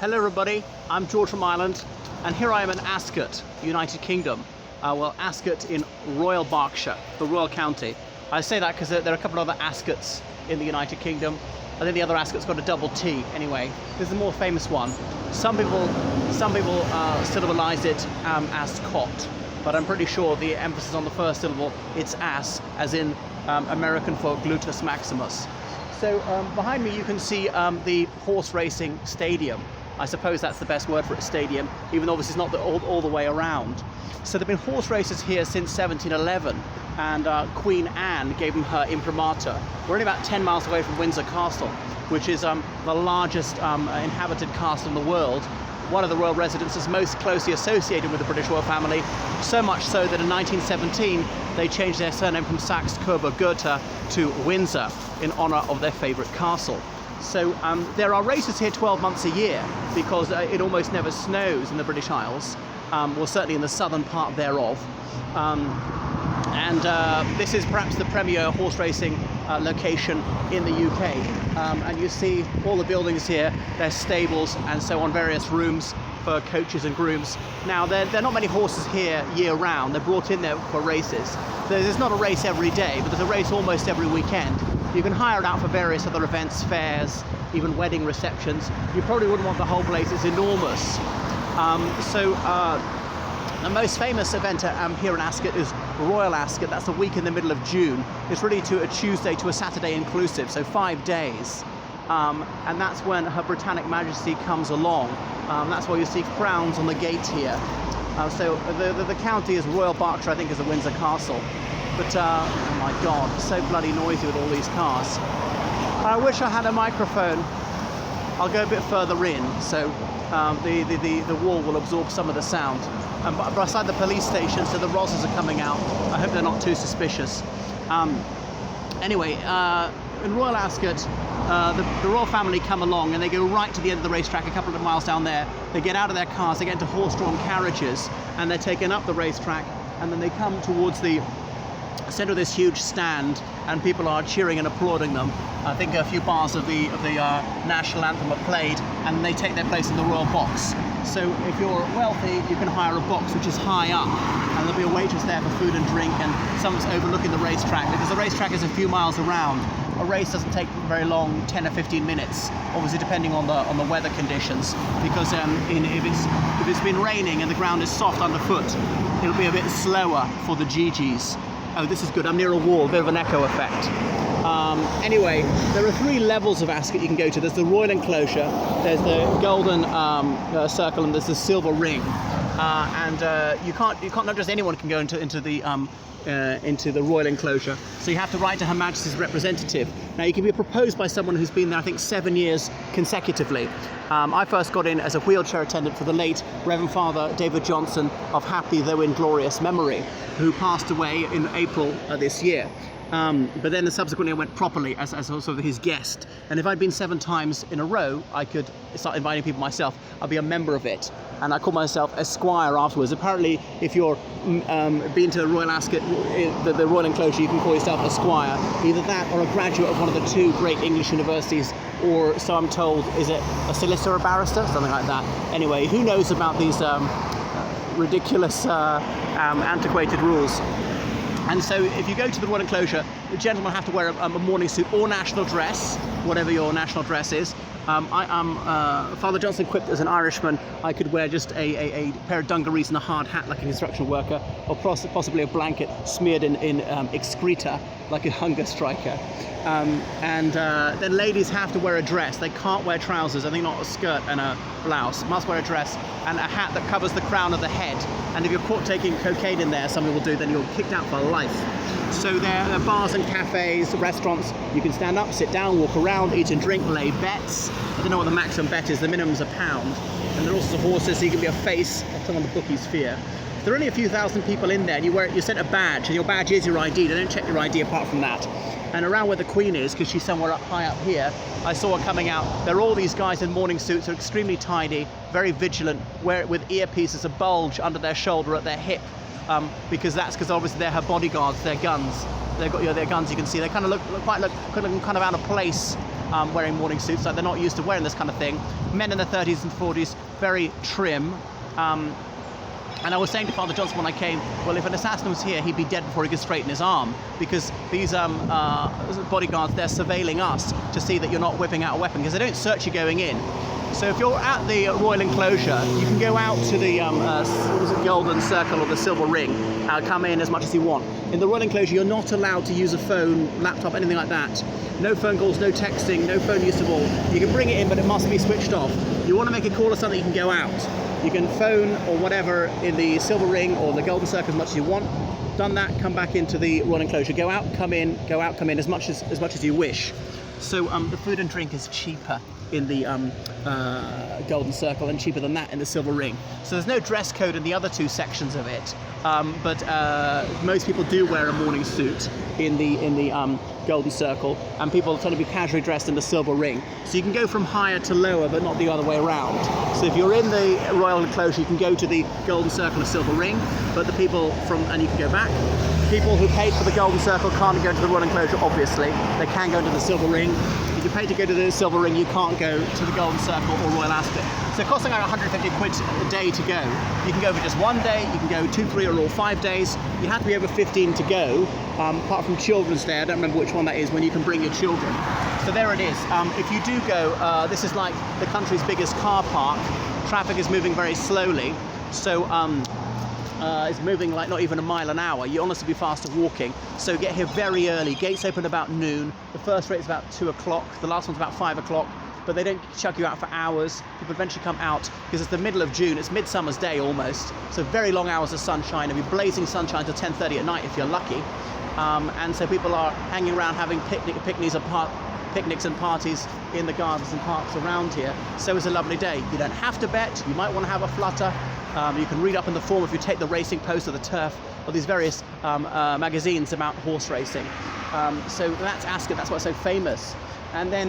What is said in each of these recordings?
Hello everybody, I'm George from Ireland, and here I am in Ascot, United Kingdom. Well, Ascot in Royal Berkshire, the Royal County. I say that because there are a couple of other Ascots in the United Kingdom. I think the other Ascot's got a double T. Anyway, this is the more famous one. Some people syllablize it Ascot, but I'm pretty sure the emphasis on the first syllable, it's as in American for gluteus maximus. So behind me you can see the horse racing stadium. I suppose that's the best word for a stadium, even though obviously it's not all the way around. So there have been horse races here since 1711, and Queen Anne gave them her imprimatur. We're only about 10 miles away from Windsor Castle, which is the largest inhabited castle in the world, one of the royal residences most closely associated with the British royal family, so much so that in 1917 they changed their surname from Saxe-Coburg-Gotha to Windsor in honour of their favourite castle. So there are races here 12 months a year because it almost never snows in the British Isles, well, certainly in the southern part thereof. This is perhaps the premier horse racing location in the UK. And you see all the buildings here, there's stables and so on, various rooms for coaches and grooms. Now, there are not many horses here year round. They're brought in there for races. There's not a race every day, but there's a race almost every weekend. You can hire it out for various other events, fairs, even wedding receptions. You probably wouldn't want the whole place, it's enormous. The most famous event here in Ascot is Royal Ascot. That's the week in the middle of June. It's really to a Tuesday to a Saturday inclusive, so 5 days. And that's when Her Britannic Majesty comes along. That's why you see crowns on the gate here. So the county is Royal Berkshire, I think, is the Windsor Castle. But, oh my God, so bloody noisy with all these cars. I wish I had a microphone. I'll go a bit further in, so the wall will absorb some of the sound. But beside the police station, so the Rosses are coming out. I hope they're not too suspicious. Anyway, in Royal Ascot, the royal family come along and they go right to the end of the racetrack, a couple of miles down there. They get out of their cars, they get into horse-drawn carriages, and they're taken up the racetrack, and then they come towards the center of this huge stand, and people are cheering and applauding them. I think a few bars of the national anthem are played, and they take their place in the royal box. So if you're wealthy, you can hire a box which is high up, and there'll be a waitress there for food and drink, and someone's overlooking the racetrack, because the racetrack is a few miles around. A race doesn't take very long, 10 or 15 minutes, obviously depending on the weather conditions, because if it's been raining and the ground is soft underfoot, it'll be a bit slower for the GGs. Oh, this is good. I'm near a wall, a bit of an echo effect. Anyway, there are 3 levels of Ascot you can go to. There's the Royal Enclosure, there's the Golden Circle, and there's the Silver Ring. Not just anyone can go into the Royal Enclosure, so you have to write to Her Majesty's representative. Now, you can be proposed by someone who's been there, I think, 7 years consecutively. I first got in as a wheelchair attendant for the late Reverend Father David Johnson of happy though inglorious memory, who passed away in April this year. But then subsequently I went properly as sort of his guest, and if I'd been 7 times in a row, I could start inviting people myself. I'd be a member of it, and I call myself Esquire afterwards. Apparently, if you're been to the Royal Ascot, the Royal Enclosure, you can call yourself Esquire, either that or a graduate of one of the 2 great English universities, or so I'm told, is it a solicitor or a barrister, something like that. Anyway, who knows about these ridiculous antiquated rules. And so if you go to the Royal Enclosure, the gentlemen have to wear a morning suit or national dress, whatever your national dress is. Father Johnson quipped as an Irishman, I could wear just a pair of dungarees and a hard hat like a construction worker, or possibly a blanket smeared in excreta like a hunger striker. Then ladies have to wear a dress. They can't wear trousers, I think not a skirt and a blouse. Must wear a dress and a hat that covers the crown of the head. And if you're caught taking cocaine in there, some people do, then you're kicked out for life. So there are bars and cafes, restaurants. You can stand up, sit down, walk around, eat and drink, lay bets. I don't know what the maximum bet is, the minimum's £1. And there are also horses, so you can be a face of someone the bookies fear. There are only a few thousand people in there, and you're sent a badge, and your badge is your ID. They don't check your ID apart from that. And around where the Queen is, because she's somewhere high up here, I saw her coming out. There are all these guys in morning suits who are extremely tidy, very vigilant, with earpieces, a bulge under their shoulder at their hip, because obviously they're her bodyguards, their guns. They've got their guns, you can see. They kind of look out of place wearing morning suits, like they're not used to wearing this kind of thing. Men in their 30s and 40s, very trim. And I was saying to Father Johnson when I came, well, if an assassin was here, he'd be dead before he could straighten his arm, because these bodyguards, they're surveilling us to see that you're not whipping out a weapon, because they don't search you going in. So if you're at the Royal Enclosure, you can go out to the Golden Circle or the Silver Ring, come in as much as you want. In the Royal Enclosure, you're not allowed to use a phone, laptop, anything like that. No phone calls, no texting, no phone use at all. You can bring it in, but it must be switched off. You want to make a call or something, you can go out. You can phone or whatever in the Silver Ring or the Golden Circle as much as you want. Done that, come back into the Royal Enclosure. Go out, come in, go out, come in, as much as you wish. So the food and drink is cheaper in the Golden Circle and cheaper than that in the Silver Ring. So there's no dress code in the other two sections of it, but most people do wear a morning suit in the Golden Circle, and people tend to be casually dressed in the Silver Ring. So you can go from higher to lower, but not the other way around. So if you're in the Royal Enclosure, you can go to the Golden Circle or Silver Ring, but the people and you can go back. People who paid for the Golden Circle can't go to the Royal Enclosure, obviously. They can go to the Silver Ring. If you pay to go to the Silver Ring, you can't go to the Golden Circle or Royal Ascot. So it costs like 150 quid a day to go. You can go for just one day, you can go 2, 3 or all 5 days. You have to be over 15 to go, apart from Children's Day. I don't remember which one that is, when you can bring your children. So there it is. If you do go, this is like the country's biggest car park. Traffic is moving very slowly. So it's moving like not even a mile an hour. You honestly be faster walking. So get here very early. Gates open about noon. The first rate's about 2 o'clock. The last one's about 5 o'clock. But they don't chuck you out for hours. People eventually come out because it's the middle of June. It's midsummer's day almost. So very long hours of sunshine. It'll be blazing sunshine till 10:30 at night if you're lucky. And so people are hanging around having picnics and parties in the gardens and parks around here. So it's a lovely day. You don't have to bet. You might want to have a flutter. You can read up in the form if you take the Racing Post or the Turf or these various magazines about horse racing. So that's Ascot. That's why it's so famous. And then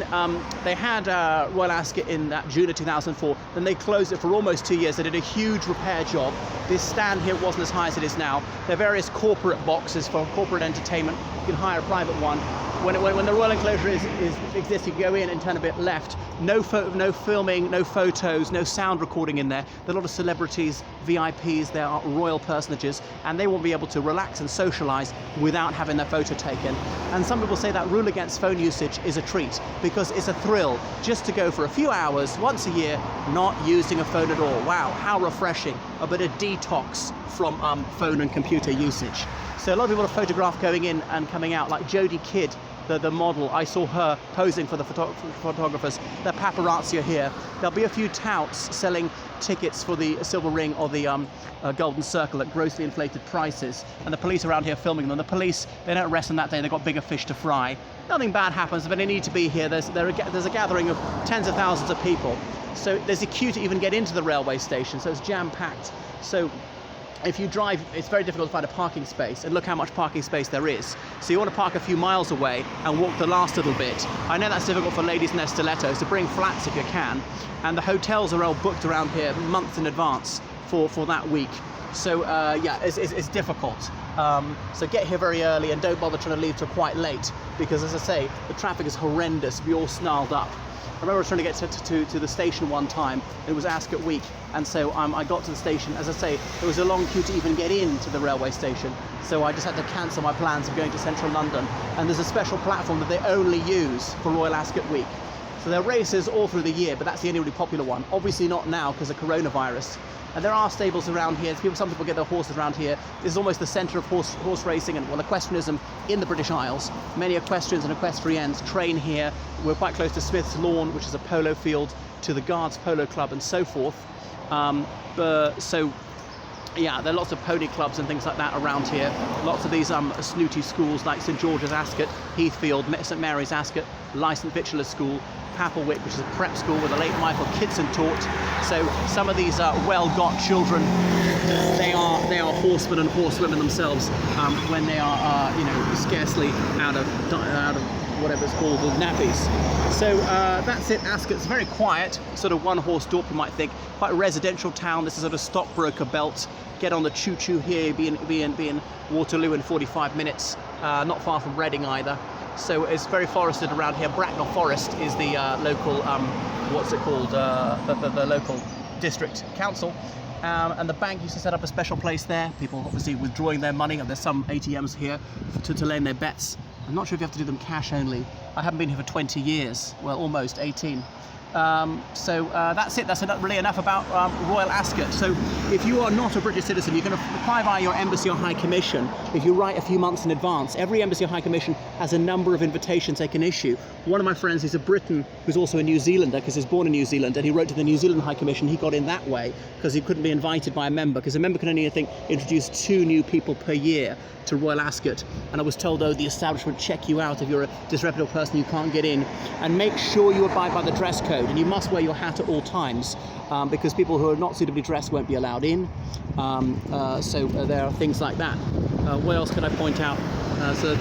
they had Royal Ascot in June of 2004. Then they closed it for almost 2 years. They did a huge repair job. This stand here wasn't as high as it is now. There are various corporate boxes for corporate entertainment. You can hire a private one. When the Royal Enclosure exists, you can go in and turn a bit left. No filming, no photos, no sound recording in there. There are a lot of celebrities, VIPs, there are royal personages, and they will be able to relax and socialise without having their photo taken. And some people say that rule against phone usage is a treat, because it's a thrill just to go for a few hours once a year not using a phone at all. Wow, how refreshing. A bit of detox from phone and computer usage. So a lot of people are photographed going in and coming out, like Jodie Kidd, the model. I saw her posing for the photographers. The paparazzi are here. There'll be a few touts selling tickets for the Silver Ring or the Golden Circle at grossly inflated prices, and the police around here filming them. The police, they don't arrest them that day. They've got bigger fish to fry. Nothing bad happens, but they need to be here. There's a gathering of tens of thousands of people. So there's a queue to even get into the railway station, so it's jam-packed. So if you drive, it's very difficult to find a parking space, and look how much parking space there is. So you want to park a few miles away and walk the last little bit. I know that's difficult for ladies in their stilettos, so bring flats if you can. And the hotels are all booked around here months in advance for that week. So yeah, it's difficult. So get here very early and don't bother trying to leave till quite late, because as I say, the traffic is horrendous. We're all snarled up. I remember I was trying to get to the station one time. It was Ascot week, and so I got to the station. As I say, there was a long queue to even get into the railway station, so I just had to cancel my plans of going to central London. And there's a special platform that they only use for Royal Ascot week. So there are races all through the year, but that's the only really popular one. Obviously not now because of coronavirus. And there are stables around here. Some people get their horses around here. This is almost the centre of horse racing and equestrianism in the British Isles. Many equestrians and equestriennes train here. We're quite close to Smith's Lawn, which is a polo field, to the Guards Polo Club and so forth. So yeah, there are lots of pony clubs and things like that around here. Lots of these snooty schools like St George's Ascot, Heathfield, St Mary's Ascot, Licensed Victualers School, Papelwick, which is a prep school where the late Michael Kidson taught. So some of these well-got children, they are horsemen and horsewomen themselves when they are scarcely out of whatever it's called, the nappies. So that's it. Ascot's very quiet, sort of one-horse dorp, you might think. Quite a residential town. This is sort of stockbroker belt. Get on the choo-choo here, be in Waterloo in 45 minutes. Not far from Reading either. So it's very forested around here. Bracknell Forest is the local, what's it called, the local district council. And the bank used to set up a special place there. People obviously withdrawing their money, and there's some ATMs here to lay in their bets. I'm not sure if you have to do them cash only. I haven't been here for 20 years, well, almost 18. That's it. That's really enough about Royal Ascot. So if you are not a British citizen, you can apply via your embassy or high commission if you write a few months in advance. Every embassy or high commission has a number of invitations they can issue. One of my friends is a Briton who's also a New Zealander, because he's born in New Zealand, and he wrote to the New Zealand High Commission. He got in that way because he couldn't be invited by a member, because a member can only, I think, introduce 2 new people per year to Royal Ascot. And I was told, oh, the establishment check you out if you're a disreputable person, you can't get in. And make sure you abide by the dress code, and you must wear your hat at all times, because people who are not suitably dressed won't be allowed in. There are things like that. What else can I point out? So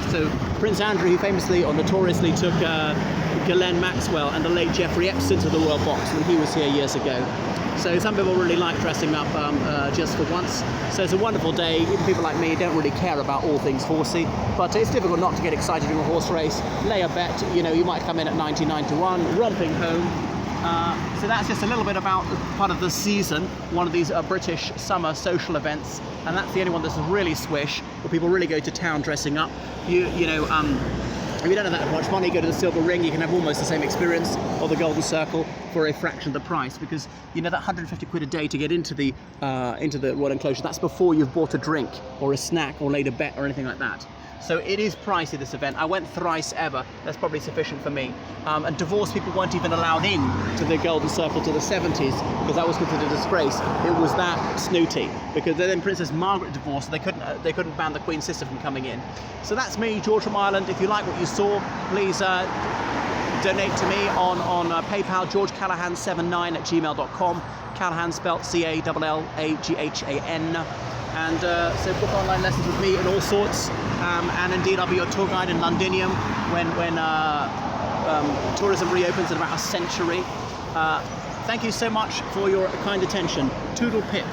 Prince Andrew, who famously or notoriously took Ghislaine Maxwell and the late Jeffrey Epstein to the Royal Box when he was here years ago. So some people really like dressing up just for once. So it's a wonderful day. Even people like me don't really care about all things horsey, but it's difficult not to get excited in a horse race. Lay a bet, you know, you might come in at 99 to 1, romping home. So that's just a little bit about part of the season, one of these British summer social events, and that's the only one that's really swish, where people really go to town dressing up. If you don't have that much money, go to the Silver Ring. You can have almost the same experience, or the Golden Circle, for a fraction of the price, because you know that 150 quid a day to get into the Royal Enclosure, that's before you've bought a drink or a snack or laid a bet or anything like that. So it is pricey, this event. I went thrice ever. That's probably sufficient for me. And divorced people weren't even allowed in to the Golden Circle to the 70s, because that was considered a disgrace. It was that snooty, because then Princess Margaret divorced, so they couldn't ban the Queen's sister from coming in. So that's me, George from Ireland. If you like what you saw, please donate to me on PayPal, georgecallahan79@gmail.com. Callahan spelt Callahan. And so book online lessons with me and all sorts, and indeed I'll be your tour guide in Londinium when tourism reopens in about a century. Thank you so much for your kind attention. Toodle pip.